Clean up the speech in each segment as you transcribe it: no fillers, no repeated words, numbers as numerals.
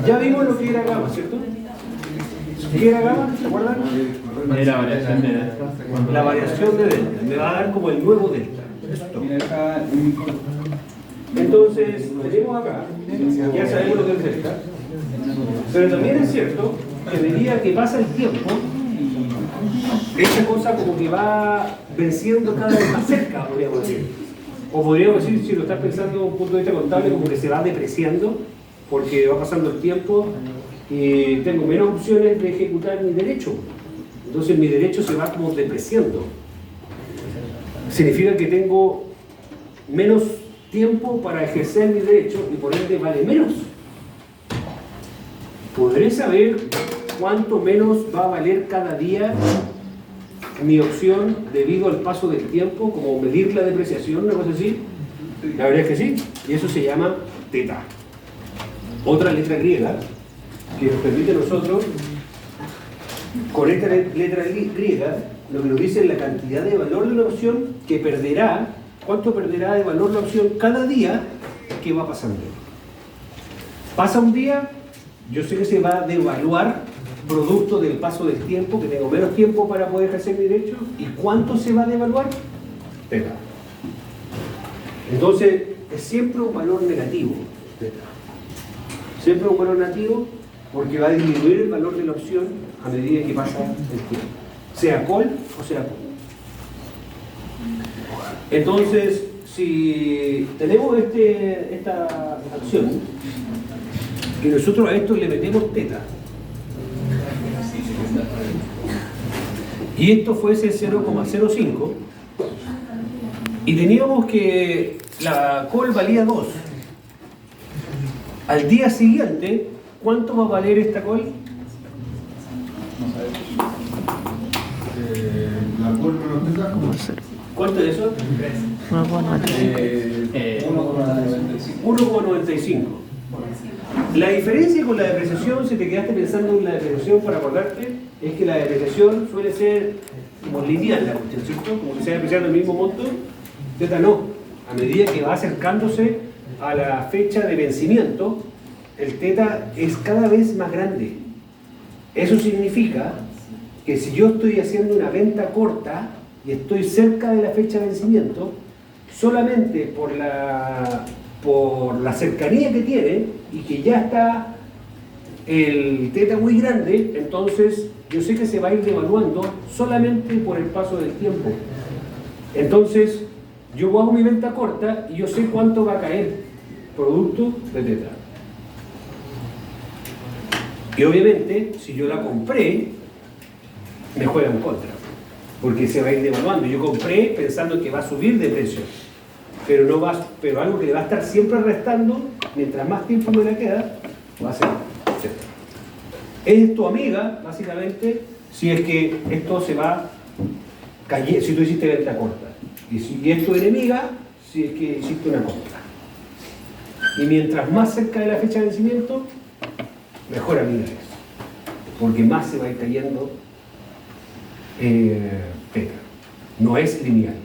Ya vimos lo que era gamma, ¿cierto? ¿Qué era gamma? ¿Se acuerdan? Era variación de delta. La variación de delta. Me va a dar como el nuevo delta. Esto. Entonces, tenemos acá, ya sabemos lo que es delta, pero también es cierto que a medida que pasa el tiempo, esa cosa como que va venciendo cada vez más cerca, podríamos decir. O podríamos decir, si lo estás pensando desde un punto de vista contable, como que se va depreciando, porque va pasando el tiempo y tengo menos opciones de ejecutar mi derecho. Entonces mi derecho se va como depreciando. Significa que tengo menos tiempo para ejercer mi derecho y por ende vale menos. ¿Podré saber cuánto menos va a valer cada día mi opción debido al paso del tiempo, como medir la depreciación, una cosa así? La verdad es que sí, y eso se llama teta. Otra letra griega que nos permite a nosotros, con esta letra griega, lo que nos dice es la cantidad de valor de la opción que perderá, cuánto perderá de valor la opción cada día que va pasando. Pasa un día, yo sé que se va a devaluar producto del paso del tiempo, que tengo menos tiempo para poder ejercer mi derecho. ¿Y cuánto se va a devaluar? Teta. Entonces, es siempre un valor negativo, teta. Siempre un valor negativo porque va a disminuir el valor de la opción a medida que pasa el tiempo. Sea call o sea put. Entonces, si tenemos esta acción, y nosotros a esto le metemos teta, y esto fuese 0,05, y teníamos que la call valía 2. Al día siguiente, ¿cuánto va a valer esta call? La call menos teta como 0. ¿Cuánto es eso? 1,95. La diferencia con la depreciación, si te quedaste pensando en la depreciación para acordarte, es que la depreciación suele ser como lineal, la cuestión, ¿cierto? Como que se va depreciando el mismo monto. Teta no. A medida que va acercándose a la fecha de vencimiento, el teta es cada vez más grande. Eso significa que si yo estoy haciendo una venta corta y estoy cerca de la fecha de vencimiento, solamente por la cercanía que tiene y que ya está el teta muy grande, entonces yo sé que se va a ir devaluando solamente por el paso del tiempo. Entonces yo hago mi venta corta y yo sé cuánto va a caer producto de teta. Y obviamente si yo la compré, me juega en contra, porque se va a ir devaluando. Yo compré pensando que va a subir de precio, pero algo que le va a estar siempre restando mientras más tiempo me la queda, va a ser teta. Es tu amiga, básicamente, si es que esto se va cayendo, si tú hiciste venta corta. Y es tu enemiga, si es que hiciste una compra. Y mientras más cerca de la fecha de vencimiento, mejor amiga es. Porque más se va a ir cayendo teta. No es lineal,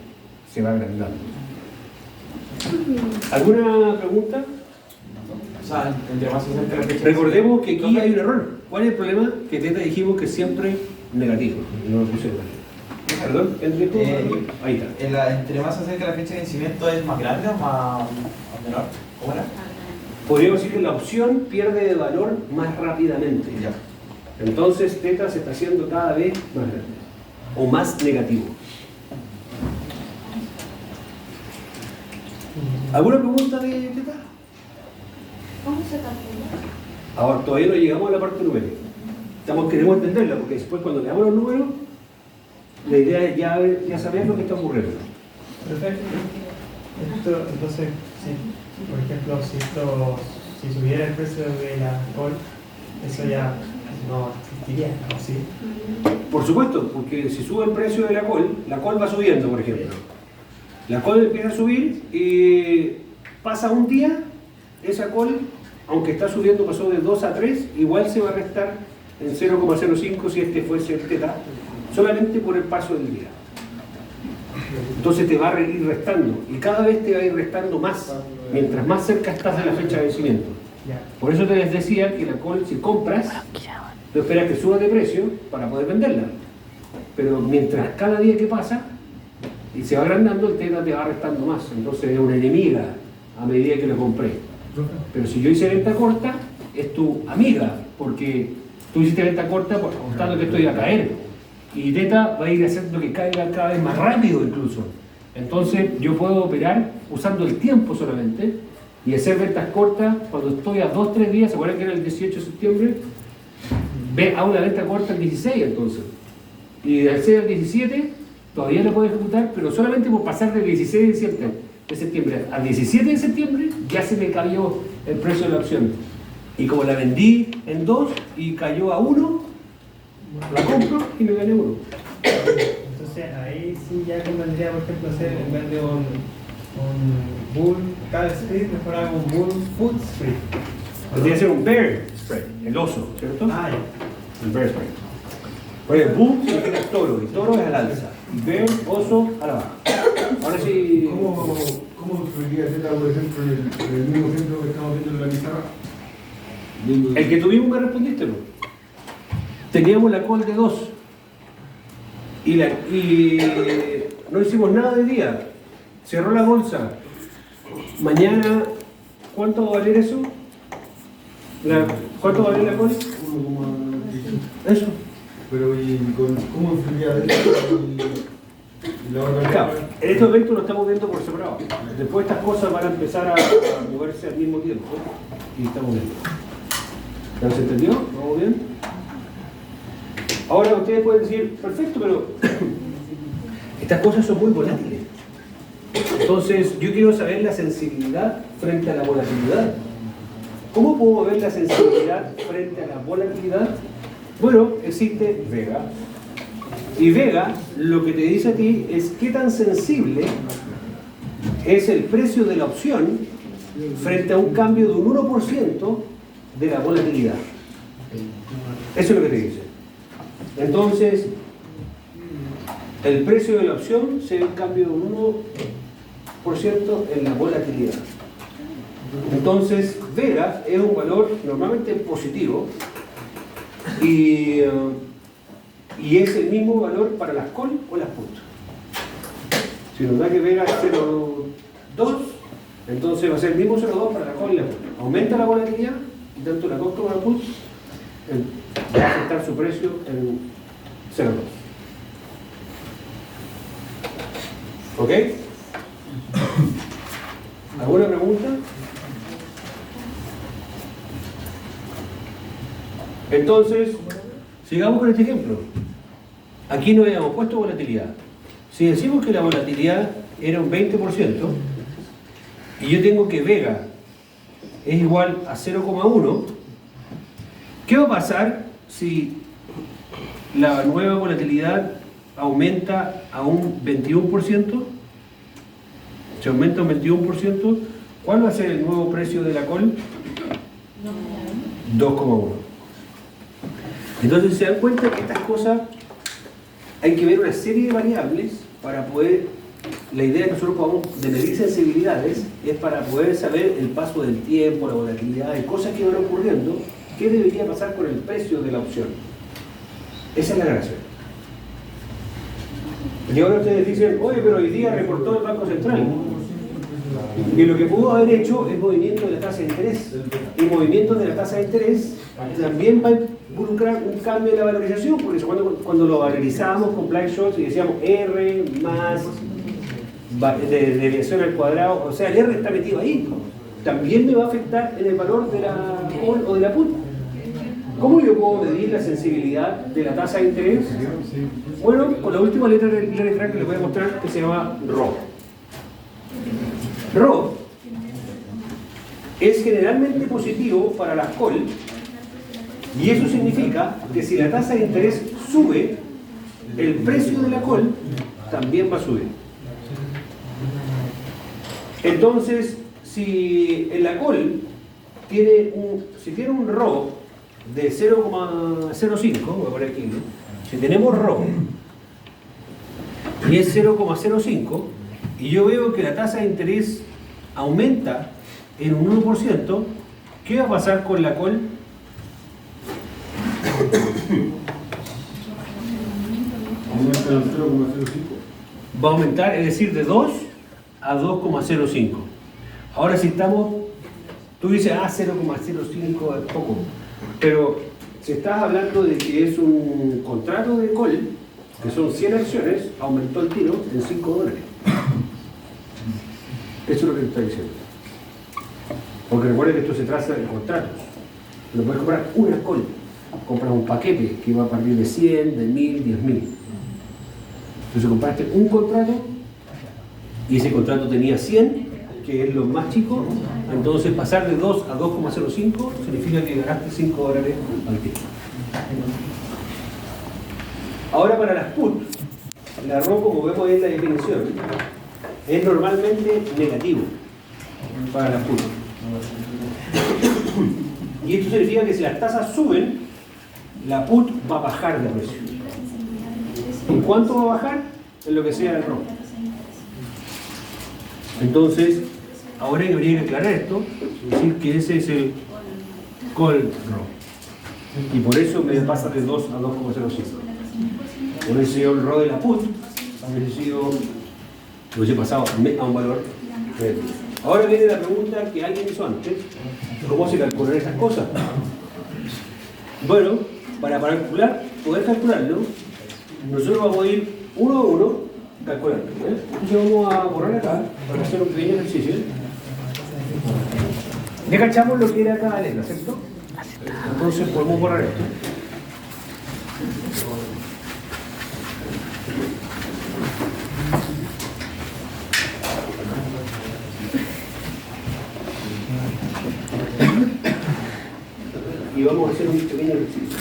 se va agrandando. ¿Alguna pregunta? O sea, entre más se acerca la fecha. Recordemos que aquí hay un error. ¿Cuál es el problema? Que teta dijimos que es siempre negativo. No lo puse mal. ¿Perdón? Ahí está. Entre más se acerca la fecha de vencimiento, ¿es más grande o más menor? ¿Cómo era? Podríamos decir que la opción pierde de valor más rápidamente. Ya. Entonces teta se está haciendo cada vez más grande o más negativo. ¿Alguna pregunta de teta? ¿Cómo se calcula? Ahora todavía no llegamos a la parte numérica. Queremos entenderla porque después cuando le damos los números, la idea es ya saber lo que está ocurriendo. Perfecto. Entonces, sí, por ejemplo, si subiera el precio de la call, eso ya no existiría, ¿no? ¿Sí? Por supuesto, porque si sube el precio de la call va subiendo, por ejemplo. La call empieza a subir y pasa un día, esa call, aunque está subiendo, pasó de 2 a 3, igual se va a restar en 0,05 si este fuese el teta, solamente por el paso del día. Entonces te va a ir restando y cada vez te va a ir restando más mientras más cerca estás de la fecha de vencimiento. Ya. Por eso te les decía que la call, si compras, tú esperas que suba de precio para poder venderla. Pero mientras cada día que pasa y se va agrandando, el teta te va restando más. Entonces es una enemiga a medida que lo compré. Pero si yo hice venta corta, es tu amiga, porque tú hiciste venta corta apostando que esto iba a caer. Y teta va a ir haciendo que caiga cada vez más rápido incluso. Entonces yo puedo operar usando el tiempo solamente y hacer ventas cortas cuando estoy a 2-3 días. ¿Se acuerdan que era el 18 de septiembre? Hago una venta corta el 16 entonces. Y del 6 al 17 todavía lo puedo ejecutar, pero solamente por pasar del 16 de septiembre al 17 de septiembre ya se me cayó el precio de la opción. Y como la vendí en 2 y cayó a 1, la compro y me gané 1. Entonces ahí sí ya convendría, por ejemplo, hacer en vez de un bull call spread, mejor hago un bull foot spread. Podría ser un bear spread, el oso, ¿cierto? Ah, ya. El bear spread. Porque bull significa toro, y toro es al alza. Y bear, oso, a la baja. Ahora sí. ¿Cómo influiría Z, por ejemplo, en el mismo ejemplo que estamos viendo en la pizarra? El que tuvimos me respondiste, ¿no? Teníamos la call de 2 y no hicimos nada de día. Cerró la bolsa. Mañana, ¿cuánto va a valer eso? ¿Cuánto va a valer la call? 1,18. Eso. Pero ¿cómo influiría eso y la otra? Claro, en estos eventos lo estamos viendo por separado. Después estas cosas van a empezar a moverse al mismo tiempo. Y estamos viendo. ¿Ya se entendió? ¿Vamos bien? Ahora ustedes pueden decir, perfecto, pero estas cosas son muy volátiles. Entonces, yo quiero saber la sensibilidad frente a la volatilidad. ¿Cómo puedo ver la sensibilidad frente a la volatilidad? Bueno, existe Vega. Y Vega lo que te dice a ti es qué tan sensible es el precio de la opción frente a un cambio de un 1% de la volatilidad. Eso es lo que te dice. Entonces, el precio de la opción se ve un cambio de un 1% en la volatilidad. Entonces, Vega es un valor normalmente positivo y es el mismo valor para las call o las put. Si nos da que Vega es 0,2, entonces va a ser el mismo 0,2 para la call y la put. Aumenta la volatilidad y tanto la call como la put va a afectar su precio en 0,2. ¿Ok? ¿Alguna pregunta? Entonces, sigamos con este ejemplo. Aquí no habíamos puesto volatilidad. Si decimos que la volatilidad era un 20% y yo tengo que Vega es igual a 0,1, ¿qué va a pasar si la nueva volatilidad aumenta a un 21%? Si aumenta un 21%, ¿cuál va a ser el nuevo precio de la call? 2,1. Entonces se dan cuenta que estas cosas hay que ver una serie de variables para poder, la idea que nosotros podamos de medir sensibilidades es para poder saber el paso del tiempo, la volatilidad y cosas que van ocurriendo, qué debería pasar con el precio de la opción. Esa es la gracia. Y ahora ustedes dicen, oye, pero hoy día reportó el Banco Central. Y lo que pudo haber hecho es movimiento de la tasa de interés. Y movimiento de la tasa de interés también va a involucrar un cambio en la valorización, porque cuando lo valorizábamos con Black-Scholes y decíamos R más desviación al cuadrado, o sea, el R está metido ahí, también me va a afectar en el valor de la call o de la put. ¿Cómo yo puedo medir la sensibilidad de la tasa de interés? Bueno, con la última letra que les voy a mostrar, que se llama Rho. Rho es generalmente positivo para la call, y eso significa que si la tasa de interés sube, el precio de la call también va a subir. Entonces, si en la call tiene un Rho de 0,05, voy a poner aquí, ¿no? Si tenemos Rho y es 0,05 y yo veo que la tasa de interés aumenta en un 1%, ¿Qué va a pasar con la col? Aumenta el 0,05. Va a aumentar, es decir, de 2 a 2,05. Ahora si estamos, tú dices, 0,05 es poco, pero si estás hablando de que es un contrato de col, que son 100 acciones, aumentó el tiro en $5. Eso es lo que te está diciendo. Porque recuerda que esto se trata de contratos. No puedes comprar una col, compras un paquete que va a partir de 100, de 1000, 10.000. Entonces compraste un contrato y ese contrato tenía 100, que es lo más chico. Entonces pasar de 2 a 2,05 significa que ganaste $5 al tiro. Ahora para las put, la RO, como vemos en la definición, es normalmente negativo para las put. Y esto significa que si las tasas suben, la put va a bajar de precio. ¿En cuánto va a bajar? En lo que sea el RO. Entonces, ahora habría que aclarar esto, es decir que ese es el call RO. Y por eso me pasa de 2 a 2,05. Hubiese sido el RO de la put, hubiese pasado a un valor negativo. Ahora viene la pregunta que alguien hizo antes: ¿cómo se calculan esas cosas? Bueno, para poder calcularlo, nosotros vamos a ir uno a uno calculando. Entonces vamos a borrar acá para hacer un pequeño ejercicio. Ya cachamos lo que era cada letra, ¿cierto? Entonces podemos borrar esto. Y vamos a hacer un pequeño ejercicio.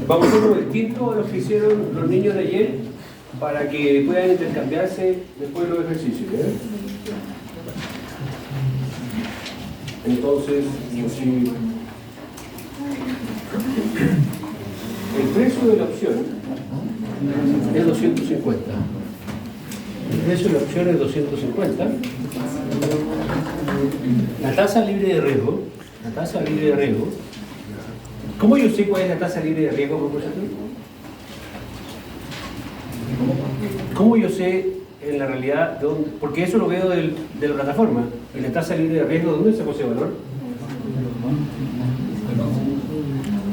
Vamos a hacer algo distinto a lo que hicieron los niños de ayer para que puedan intercambiarse después de los ejercicios. Entonces, el precio de la opción es 250. El precio de la opción es 250. La tasa libre de riesgo, ¿cómo yo sé cuál es la tasa libre de riesgo, profesor? ¿Cómo yo sé en la realidad de dónde? Porque eso lo veo de la plataforma. ¿Y la tasa libre de riesgo dónde sacó ese valor?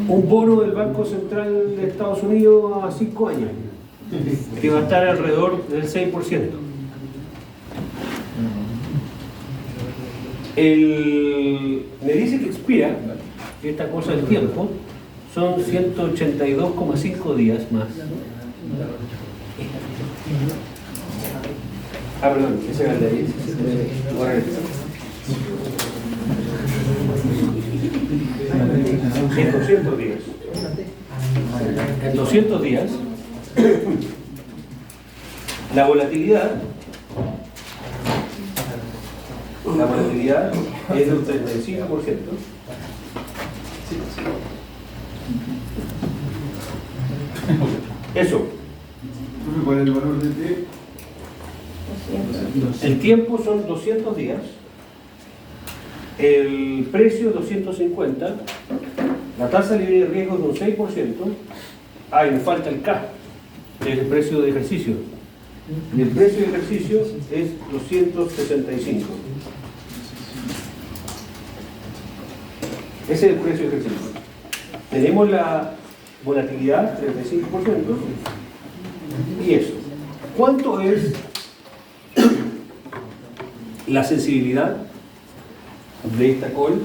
Un bono del Banco Central de Estados Unidos a 5 años, que va a estar alrededor del 6%. Me dice que expira, esta cosa del tiempo, son 182,5 días más. Perdón, ese era el de ahí. En 200 días. En 200 días, la volatilidad es de un 35%. Eso. Entonces, ¿cuál es el valor de T? El tiempo son 200 días. El precio 250. La tasa libre de riesgo es de un 6%. Y me falta el K, que es el precio de ejercicio. Y el precio de ejercicio es 265. Ese es el precio de ejercicio. Tenemos la volatilidad, 35%, y eso. ¿Cuánto es la sensibilidad de esta call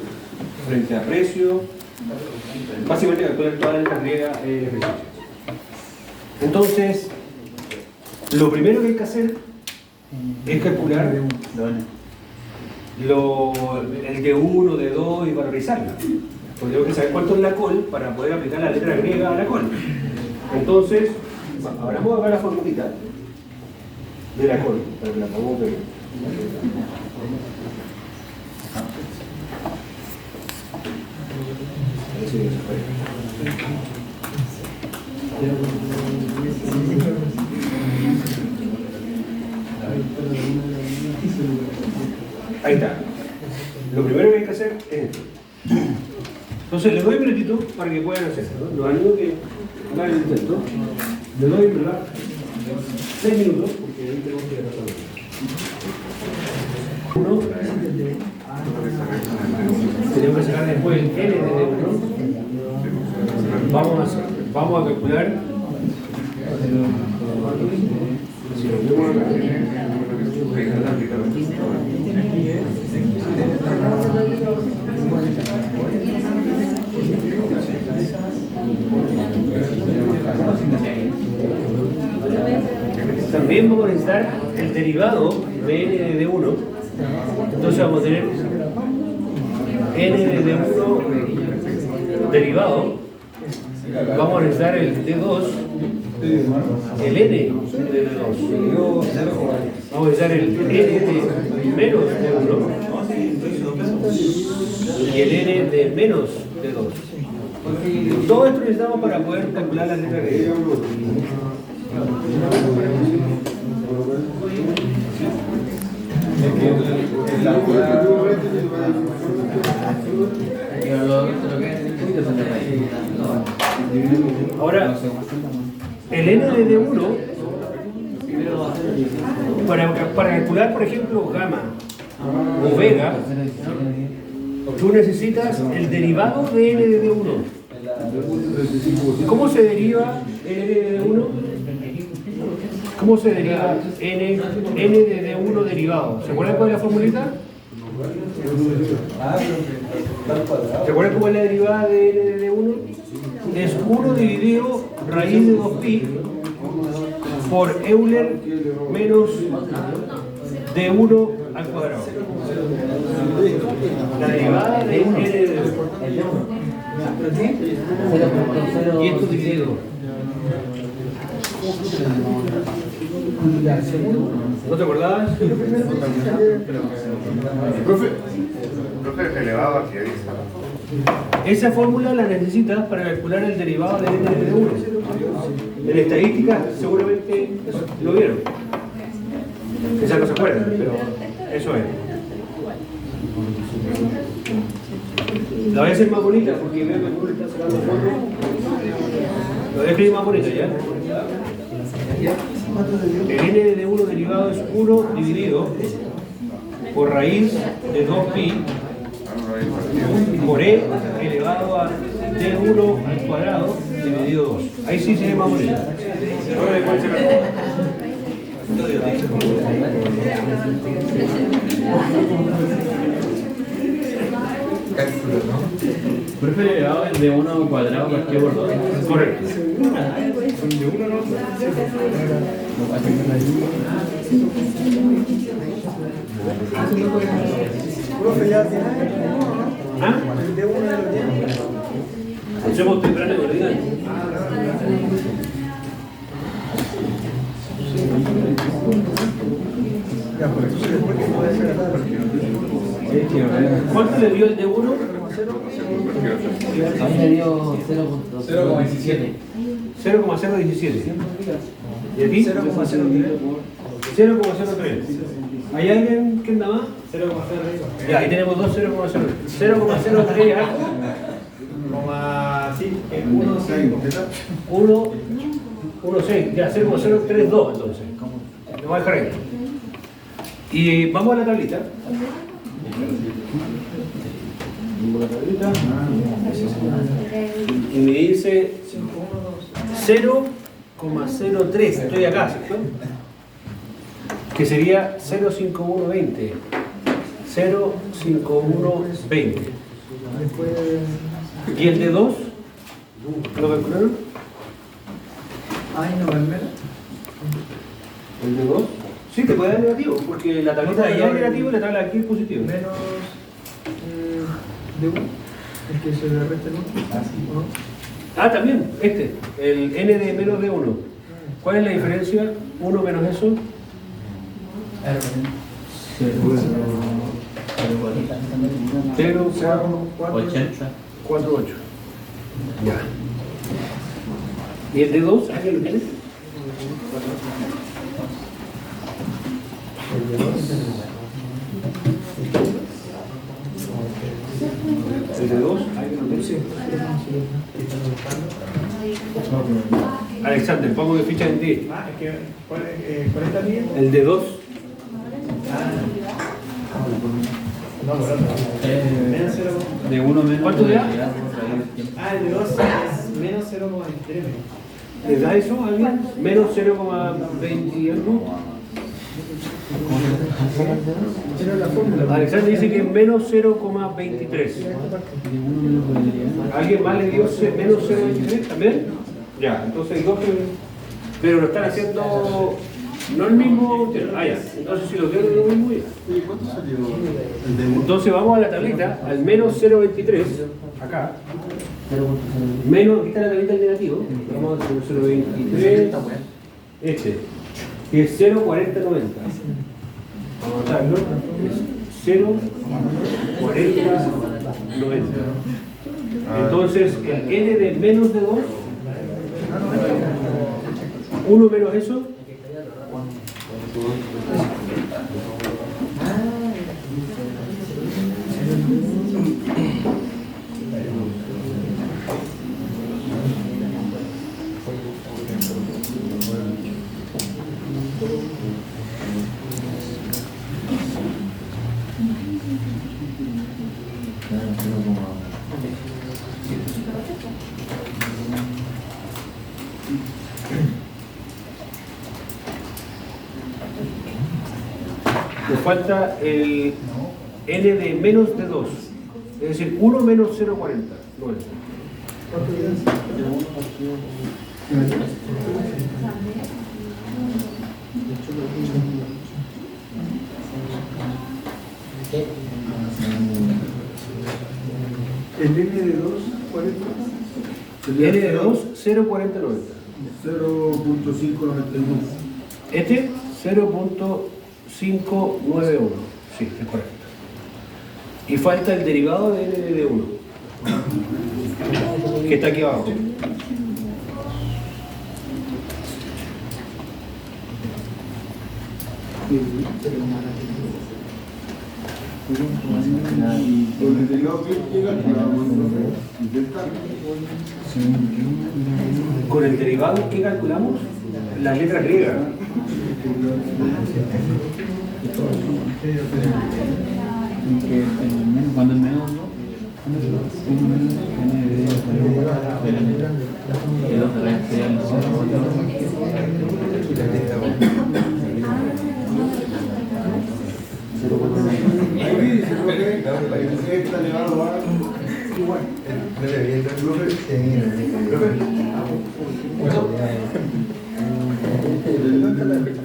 frente a precio? Básicamente calcular todas las reglas de ejercicio. Entonces, lo primero que hay que hacer es calcular el de 1, de 2 y valorizarla. Porque tengo que saber cuánto es la call para poder aplicar la letra griega a la call. Entonces, abramos acá la formulita de la call, para que la podamos ver. Ahí está. Lo primero que hay que hacer es esto. Entonces le doy un minutito para que puedan hacerlo, ¿no? Los animo que hagan el intento. Le doy, ¿verdad? 6 minutos, porque ahí tenemos que tratar uno. Tenemos que sacar después el N de D1. Vamos a calcular. Si lo vemos acá. También vamos a necesitar el derivado de n de D1. Entonces vamos a tener n de D1 derivado. Vamos a necesitar el D2, el n de D2. Vamos a necesitar el n de menos D1 y el n de menos D2. Todo esto necesitamos para poder calcular la letra que ahora, el n de D1, para calcular, por ejemplo, gamma o vega, tú necesitas el derivado de n de D1. ¿Cómo se deriva n de D1? ¿Cómo se deriva n de D1 derivado? ¿Se acuerdan cuál es la formulita? ¿Se acuerdan cómo es la derivada de n de D1? Es 1 dividido raíz de 2pi por Euler menos D1 al cuadrado. La derivada de n de D1. Y esto dividido. ¿No te acordabas? Profe, elevado aquí, ahí está. Esa fórmula la necesitas para calcular el derivado de n de D1. En estadística seguramente lo vieron. Quizás no se acuerdan, pero eso es. La voy a hacer más bonita porque veo que el está sacando fotos. Lo voy a escribir más bonita ya. El n de D1 derivado es 1 dividido por raíz de 2pi por e elevado a D1 al cuadrado dividido 2. Ahí sí se ve más bonito. Profe, el elevado es de 1 al cuadrado partido por 2. Correcto. Profe, ya tiene. ¿Ah? El de 1 de los 10. Hacemos temprano que lo digan. Ya, por eso después que puede ser acá. ¿Cuánto le dio el de 1? A mí me dio 0.17. 0,017. ¿Y aquí? 0,03. 0,03. ¿Hay alguien que anda más? 0,03. Ya, ahí tenemos dos 0,03. 0,03 algo. Sí, 1,6. 1,6. Ya, 0,032 entonces. Lo voy a dejar ahí. Y vamos a la tablita. Vamos a la tablita. Y me dice 0,03. Estoy acá, ¿cierto? Que sería 0,5120. 0,5120. ¿Y el de 2? ¿Lo calcularon? Ay, no, Palmera. ¿El de 2? Sí, te puede dar negativo, porque la tablita de allá es negativo y la tabla de aquí es positivo. Menos de 1. Es que se le resta el 1. Ah, también, el n de menos de 1. ¿Cuál es la diferencia? 1 menos eso. 0,448. Ya. ¿Y el de 2? ¿Alguien lo tiene? El de 2. ¿El de 2? ¿Alguien lo tiene? Alexander, pongo de ficha en D. Ah, es que, ¿cuál es la línea? El de 2. No, por otro. Menos 0. De 1 menos. ¿Cuánto da? Ah, el de 2 es menos 0,23. ¿Les da eso a alguien? Menos 0,20 y algo. Alexander dice que es menos 0,23. ¿Alguien más le dio menos 0,23 también? Ya, entonces hay dos que... Pero lo están haciendo... No el mismo... Ah, ya. Entonces si lo quiero es lo mismo ya. ¿Cuánto salió? Entonces vamos a la tablita, al menos 0,23, acá. Menos, aquí está la tablita alternativa. Vamos a 0,23. Este, que es 0,4090. Vamos a anotarlo. Es 0,4090. Entonces, el n de menos de 2, 1 menos eso, nos falta el n de menos de 2, es decir, 1 menos 0,40. No es. El N de 2, ¿cuál es? N de 2, 0,4090. 0.591. Este, 0.591. Sí, es correcto. Y falta el derivado de n de 1, que está aquí abajo. Porque el derivado que llega Con el derivado que calculamos, las letras griegas. Cuando es menos, ¿no? está elevado a igual.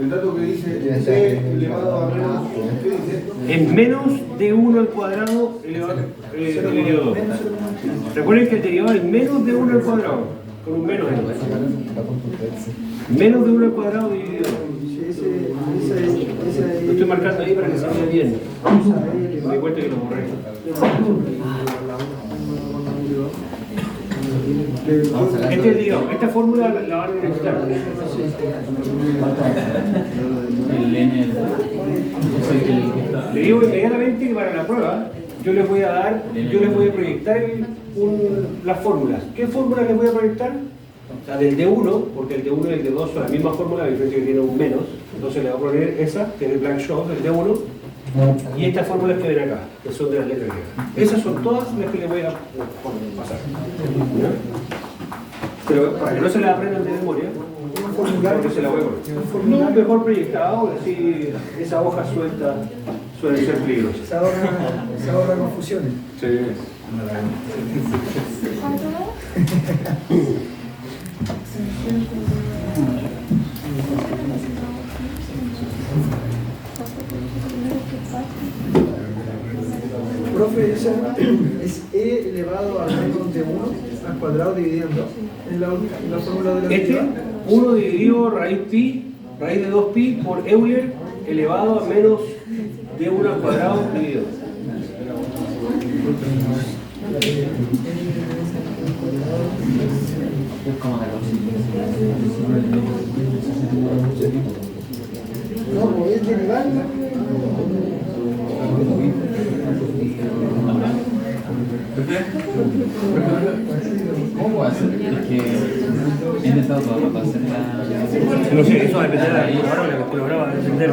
El dato que dice C elevado a menos, ¿qué dice? Es menos de 1 al cuadrado elevado elevado 2. Recuerden que el derivado es menos de 1 al cuadrado, con un menos. Menos de 1 al cuadrado dividido 2. Lo estoy marcando ahí para que se vea bien. Me di cuenta que lo borré. Este es el derivado. Esta fórmula la van a necesitar. El N. Le digo inmediatamente que para la prueba yo les voy a proyectar las fórmulas. ¿Qué fórmula les voy a proyectar? O sea, del D1, porque el D1 y el D2 son la misma fórmula, la diferencia que tiene un menos. Entonces le voy a poner esa, que es el Black-Scholes, el D1, y estas fórmulas que ven acá, que son de las letras griegas. Esas son todas las que les voy a pasar. ¿Ya? Pero para que no se las aprendan de memoria, porque se la voy a poner. No, mejor proyectado, así esa hoja suelta suelen ser peligrosas. Se ahorra confusiones. Sí. ¿Cuánto da? Profe, esa es e elevado a menos de 1 al cuadrado dividido en 2 en la fórmula de la Este, derivada. 1 dividido raíz pi, raíz de 2pi por Euler elevado a menos de 1 al cuadrado dividido. No, pues es derivarlo. ¿Cómo puedo hacer? Es que he intentado todo el rato hacer la... No sé, eso va a depender de la calculadora, va a depender.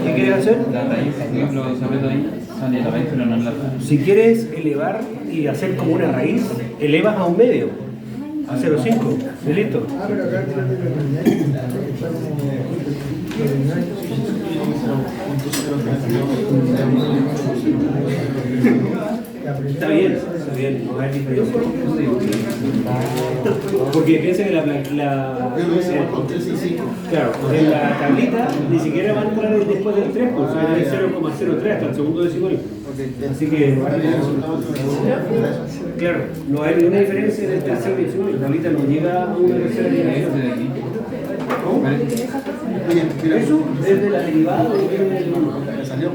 ¿Qué quieres hacer? La raíz, por ejemplo, sobre todo ahí, sale la raíz, pero no en la raíz. Si quieres elevar y hacer como una raíz, elevas a un medio, a 0,5, ¿y listo? Ah, pero acá está Está bien, no hay diferencia. Porque piensa que claro, en la tablita ni siquiera va a entrar después del 3, pues va a tener 0,03 hasta el segundo decimal. Así que, claro, no hay ninguna diferencia en el tercer decimal. La tablita no llega a una tercera división. ¿Cómo? Eso es de la derivada Me salió.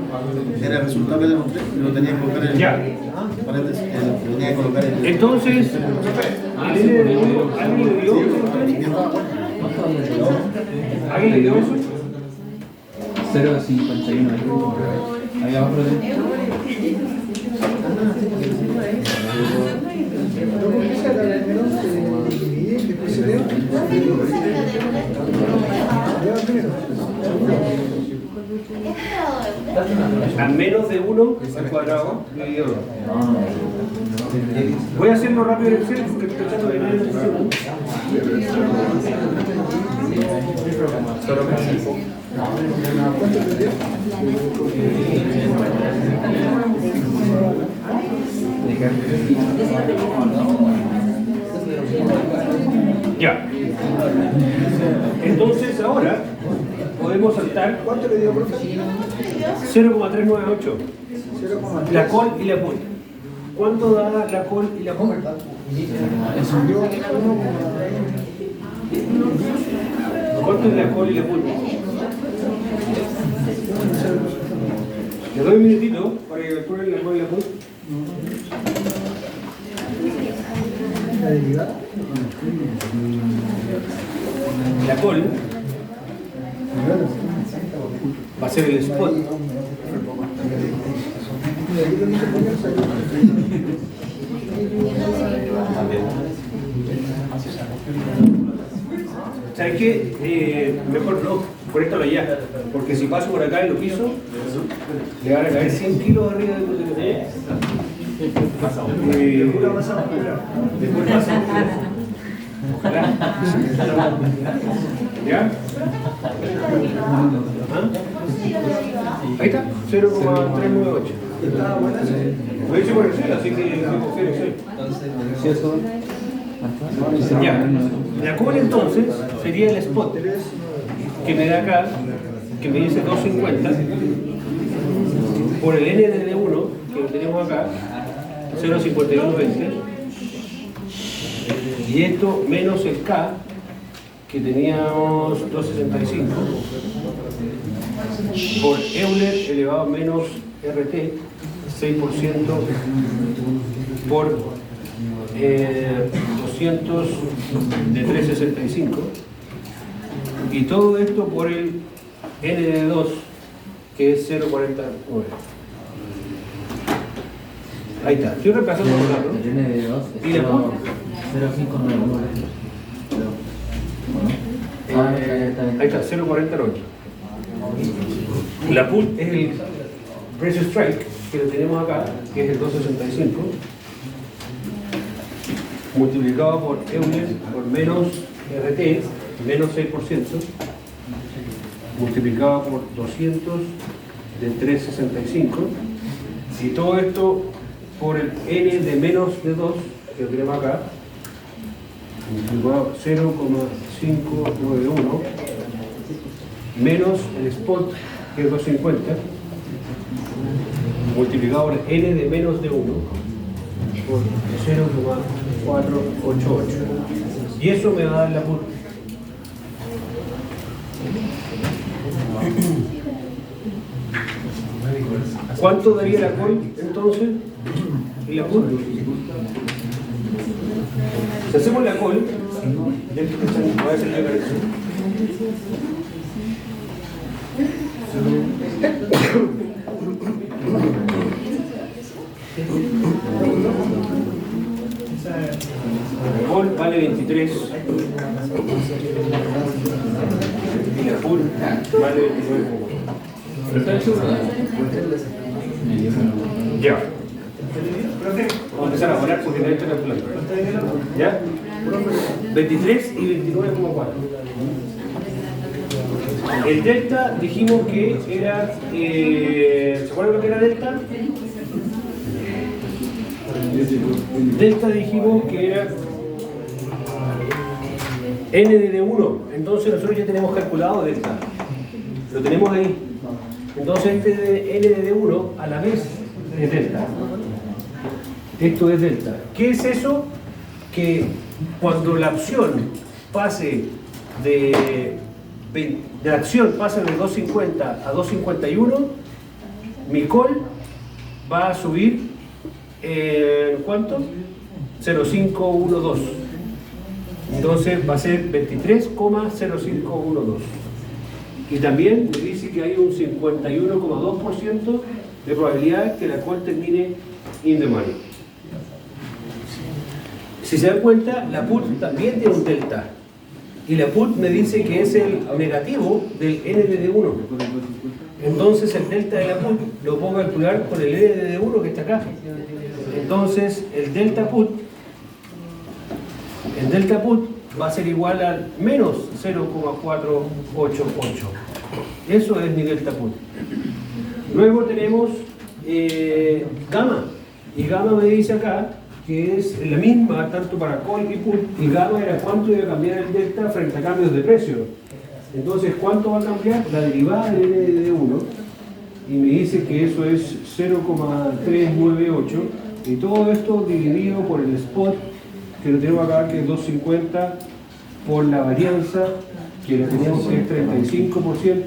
Era el resultado que demostré. Lo tenía que colocar en ya. paréntesis. Lo tenía que colocar en. Entonces, ¿alguien le dio? ¿Alguien le dio eso? 0,51. Ahí abajo lo tengo. A menos de 1 al cuadrado dividido 2. Voy a hacerlo rápido en Excel porque estoy pensando que nadie lo funciona. Ya. Entonces ahora podemos saltar. ¿Cuánto le dio, profe? 0,398. La col y la pul. ¿Cuánto da la col y la pul? ¿Cuánto es la col y la pul? Le doy un minutito para que calculen la col y la pul. La derivada. La col va a ser el spot. ¿Sabes qué? Mejor no, conéctalo allá. Porque si paso por acá y lo piso, le van a caer 100 kilos arriba de lo que tenés. Después pasa. Ojalá. ¿Ya? ¿Ah? Ahí está, 0,398. Estaba buena esa. Lo hice por Excel, así que confío en Excel. Ya. La col entonces sería el spot que me da acá, que me dice 250, por el n de 1 que tenemos acá, 0,5120, y esto menos el k que teníamos 265 por Euler elevado a menos RT 6% por 200 de 365 y todo esto por el n de 2 que es 0,49. Ahí está, estoy reemplazando por acá, ¿no? El N de 2 ¿Y la pul? 0,599. Ahí está, 0,49. La pul es el precio strike que lo tenemos acá, que es el 265, multiplicado por Euler por menos RT, menos 6%, multiplicado por 200 de 365, y todo esto por el n de menos de 2, que lo tenemos acá, multiplicado 0,591, menos el spot, que es 250, multiplicado por n de menos de 1, por 0,488. Y eso me va a dar la pul. ¿Cuánto daría la col entonces? ¿Y la pul? Si hacemos la col, Dentro que están, voy a hacer la corrección. El gol vale 23 y la full vale 29. Ya. Vamos a empezar a volar porque nadie está calculando. ¿Ya? 23 y 29,4. El delta dijimos que era. ¿Se acuerdan lo que era delta? Delta dijimos que era n de 1. Entonces nosotros ya tenemos calculado delta. Lo tenemos ahí. Entonces este de n de 1 a la vez es delta. Esto es delta. ¿Qué es eso? Que cuando la opción pase de la acción pasa de 250 a 251, mi call va a subir en ¿cuánto? 0,512. Entonces va a ser 23,0512. Y también me dice que hay un 51,2% de probabilidad que la call termine in the money. Si se dan cuenta, la put también tiene un delta. Y la put me dice que es el negativo del ND1. Entonces el delta de la put lo puedo calcular con el ND1 que está acá. Entonces el delta put va a ser igual al menos 0,488. Eso es mi delta put. Luego tenemos gamma. Y gamma me dice acá que es la misma tanto para call y put, y gamma era cuánto iba a cambiar el delta frente a cambios de precio. Entonces, ¿cuánto va a cambiar? La derivada del ND1, y me dice que eso es 0,398, y todo esto dividido por el spot, que lo tenemos acá, que es 250, por la varianza, que lo tenemos que es 35%,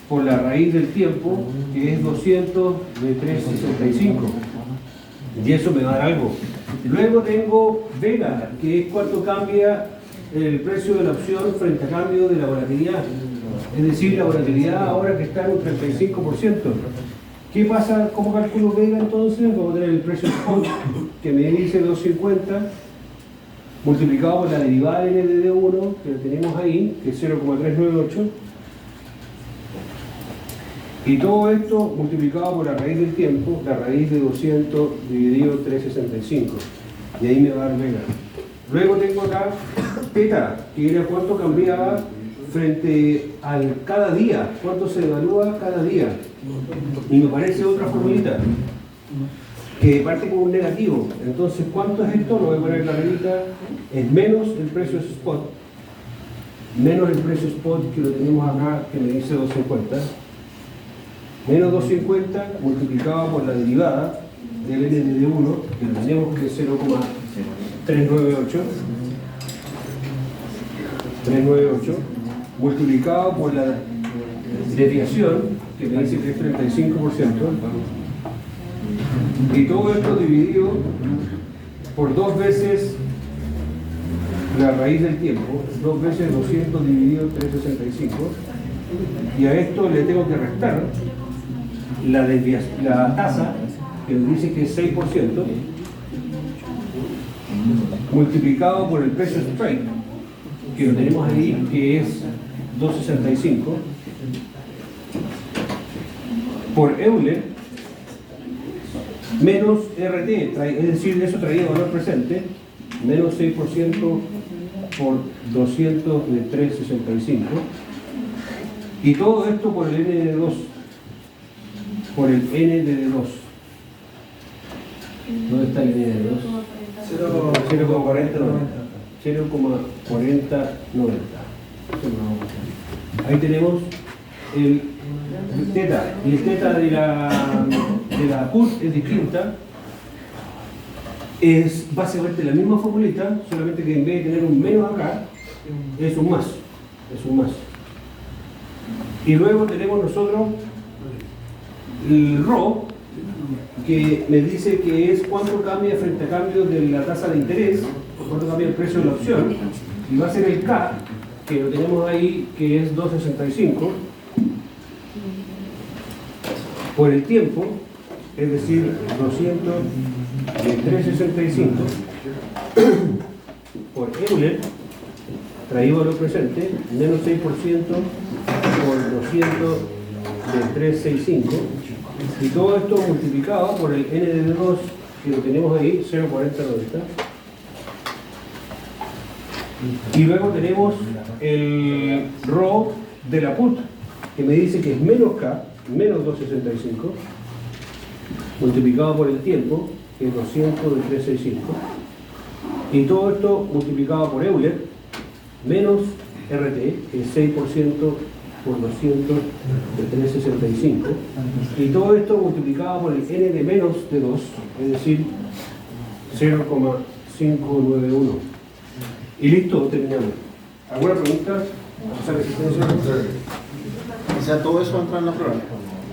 por la raíz del tiempo, que es 200 de 365. Y eso me va a dar algo. Luego tengo vega, que es cuánto cambia el precio de la opción frente a cambio de la volatilidad. Es decir, la volatilidad ahora que está en un 35%. ¿Qué pasa? ¿Cómo calculo vega entonces? Vamos a tener el precio spot, que me dice 250, multiplicado por la derivada de ND1, que lo tenemos ahí, que es 0,398. Y todo esto multiplicado por la raíz del tiempo, la raíz de 200 dividido 365. Y ahí me va a dar vega. Luego tengo acá teta, que era cuánto cambiaba frente al cada día, cuánto se evalúa cada día. Y me parece otra formulita, que parte con un negativo. Entonces, ¿cuánto es esto? Lo voy a poner en la reglita. Es menos el precio spot. Menos el precio spot que lo tenemos acá, que me dice 250. Menos 250 multiplicado por la derivada del ND1, que lo tenemos que es 0,398, multiplicado por la desviación, que me dice que es 35%, y todo esto dividido por 2 veces la raíz del tiempo, 2 veces 200 dividido 365, y a esto le tengo que restar la tasa, que nos dice que es 6%, multiplicado por el precio strike, que lo tenemos ahí, que es 265, por Euler, menos RT, es decir, eso traía valor presente, menos 6% por 200 de 365, y todo esto por el N de 2. Por el N de 2. ¿Dónde está el N de 2? 0,4090. Ahí tenemos el teta. Y el teta de la put es distinta. Es básicamente la misma formulita, solamente que en vez de tener un menos acá, es un más. Y luego tenemos nosotros el RO, que me dice que es cuánto cambia frente a cambio de la tasa de interés, cuánto cambia el precio de la opción, y va a ser el K, que lo tenemos ahí, que es 2.65, por el tiempo, es decir, 200 de 3.65, por Euler, traído valor presente, menos 6% por 200 de 3.65, y todo esto multiplicado por el n de 2 que lo tenemos ahí, 0.4090. Y luego tenemos el ρ de la put, que me dice que es menos K, menos 2.65, multiplicado por el tiempo, que es 200 de 3.65. Y todo esto multiplicado por Euler, menos RT, que es 6% por 200 de 3.65. Y todo esto multiplicado por el n de menos de 2, es decir, 0,591. Y listo, terminamos. ¿Alguna pregunta? O sea, resistencia. O sea, todo eso va a entrar en la prueba.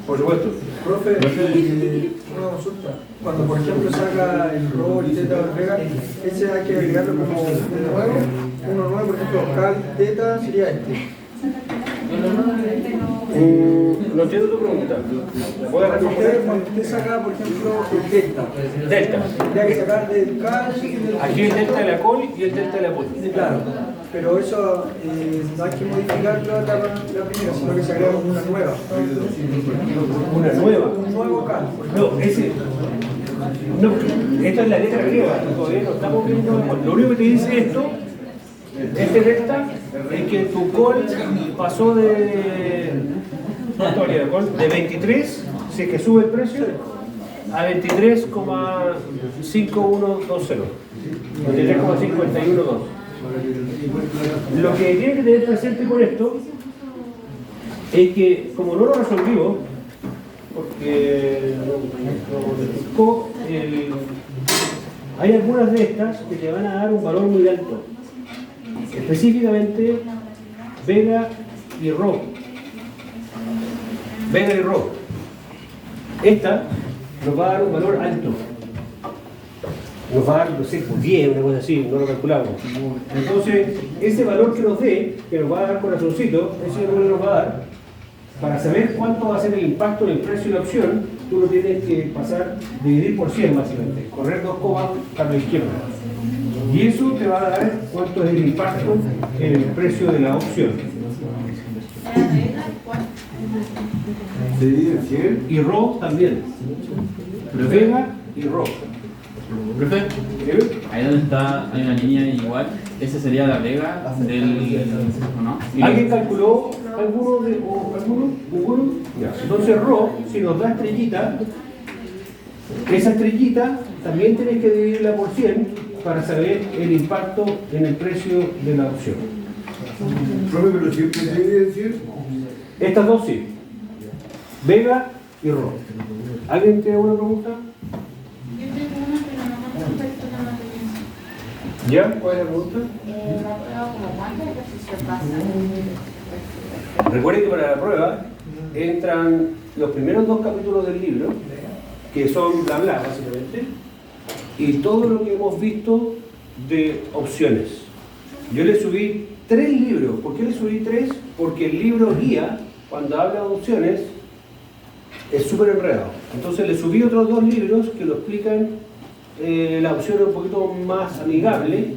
Por supuesto. Profe, una consulta. Cuando, por ejemplo, saca el rol y teta o vega, ese hay que agregarlo como uno nuevo, por ejemplo, cal, teta sería este. No entiendo tu pregunta. ¿La puedes responder? Cuando usted saca, por ejemplo, el delta. Delta. Tendría que sacar del cal y del... Aquí el delta de la col y el delta de la put. Claro, pero eso no hay que modificarlo la primera, sino que se agrega una nueva. Una nueva. Un nuevo cal. No, ese. No, esta es la letra griega. Todavía no estamos viendo. Lo único que te dice esto, este delta, es que tu col pasó de. ¿Cuánto valía la col? De 23, si es que sube el precio, a 23,5120. 23,512. Lo que tiene que tener presente con esto es que, como no lo resolvimos, porque hay algunas de estas que te van a dar un valor muy alto, específicamente vega y rho. Vega y rho. Esta nos va a dar un valor alto. Nos va a dar, no sé, 10, una cosa así, no lo calculamos. Entonces, ese valor que nos dé, que nos va a dar corazoncito, ese valor nos va a dar, para saber cuánto va a ser el impacto en el precio de la opción, tú lo tienes que pasar, dividir por 100 básicamente, correr 2 comas para la izquierda. Y eso te va a dar cuánto es el impacto en el precio de la opción. ¿Se divide en 100? Y rho también. Vega y rho. Profe, ahí donde está, hay una línea igual, esa sería la vega del... ¿no? ¿Alguien calculó alguno? ¿Ninguno? Ya. Entonces rho, si nos da estrellita, esa estrellita también tienes que dividirla por 100 para saber el impacto en el precio de la opción. Profe, pero siempre se divide en 100. Estas dos sí. Vega y rho. ¿Alguien tiene alguna pregunta? Yo tengo una, pero no con respecto a la matemática. ¿Ya? ¿Cuál es la pregunta? La prueba, como cuántos ejercicios pasa. Recuerden que para la prueba entran los primeros 2 capítulos del libro, que son bla bla básicamente, y todo lo que hemos visto de opciones. Yo le subí 3 libros. ¿Por qué le subí 3? Porque el libro guía, cuando habla de opciones, es súper enredado. Entonces le subí otros 2 libros que lo explican la opción un poquito más amigable,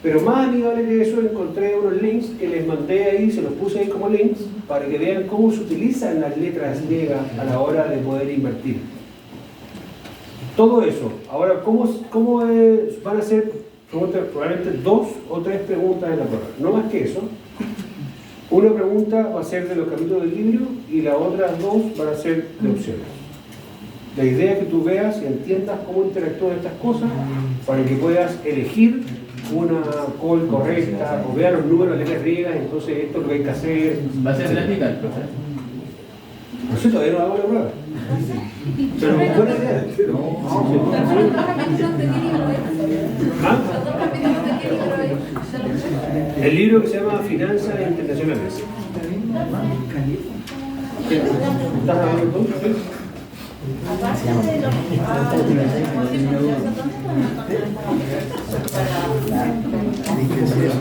pero más amigable que eso encontré unos links que les mandé ahí, se los puse ahí como links, para que vean cómo se utilizan las letras griegas a la hora de poder invertir. Todo eso. Ahora, ¿cómo van a ser probablemente 2 o 3 preguntas en la prueba? No más que eso. Una pregunta va a ser de los capítulos del libro y las otras 2 van a ser de opciones. La idea es que tú veas y entiendas cómo interactúan estas cosas para que puedas elegir una call correcta o veas los números de letras griegas, entonces esto es lo que hay que hacer. ¿Va a ser gráfica el profe? No sé, todavía no hago la prueba. Pero buena idea. ¿Ah? El libro que se llama Finanzas Internacionales. ¿Estás hablando tú? Aparte de los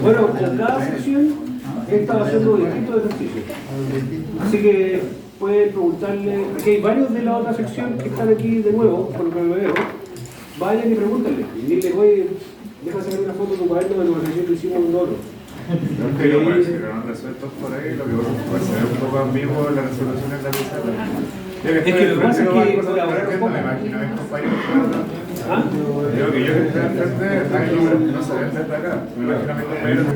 Bueno, en cada sección he estado haciendo distintos ejercicios. Así que pueden preguntarle, aquí hay varios de la otra sección que están aquí de nuevo, por lo que me veo. Vayan y pregúntenle. Y dile, oye, deja sacar una foto de tu cuaderno de la sección que hicimos un loro. Los que yo quedaron resueltos por ahí, lo que puede ser un poco ambiguo la resolución en la pizarra. Es que lo que pasa es que colaborar un poco. Me imagino mis compañeros que digo que yo que estoy enfrente, hay números que no se ven desde acá. Me imagino a mis compañeros.